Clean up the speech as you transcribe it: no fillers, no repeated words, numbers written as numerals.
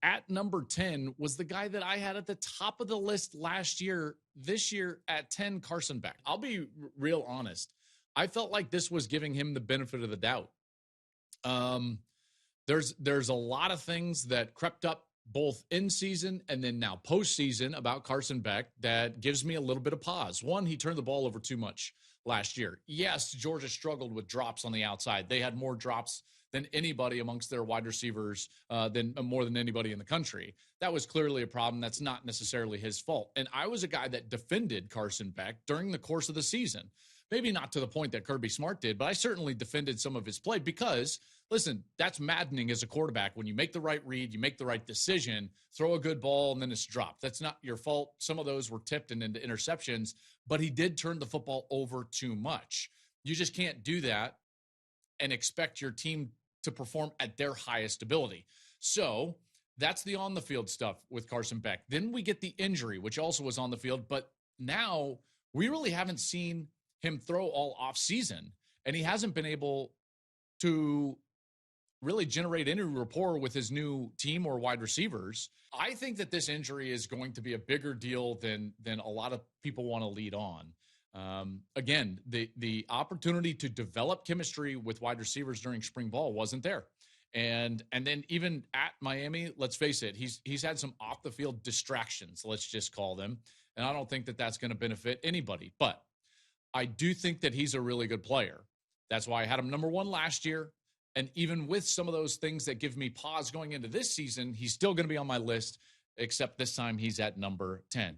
at number 10 was the guy that I had at the top of the list last year. This year at 10, Carson Beck. I'll be real honest. I felt like this was giving him the benefit of the doubt. There's a lot of things that crept up both in season and then now postseason about Carson Beck that gives me a little bit of pause. One, he turned the ball over too much last year. Yes, Georgia struggled with drops on the outside. They had more drops than anybody amongst their wide receivers, than more than anybody in the country. That was clearly a problem. That's not necessarily his fault. And I was a guy that defended Carson Beck during the course of the season. Maybe not to the point that Kirby Smart did, but I certainly defended some of his play because, listen, that's maddening as a quarterback. When you make the right read, you make the right decision, throw a good ball, and then it's dropped. That's not your fault. Some of those were tipped and into interceptions, but he did turn the football over too much. You just can't do that and expect your team to perform at their highest ability. So that's the on-the-field stuff with Carson Beck. Then we get the injury, which also was on the field, but now we really haven't seen him throw all off season, and he hasn't been able to really generate any rapport with his new team or wide receivers. I think that this injury is going to be a bigger deal than a lot of people want to lead on. Again, the opportunity to develop chemistry with wide receivers during spring ball wasn't there. And then even at Miami, let's face it, he's had some off the field distractions, let's just call them. And I don't think that that's going to benefit anybody, but I do think that he's a really good player. That's why I had him number 1 last year. And even with some of those things that give me pause going into this season, he's still going to be on my list, except this time he's at number 10.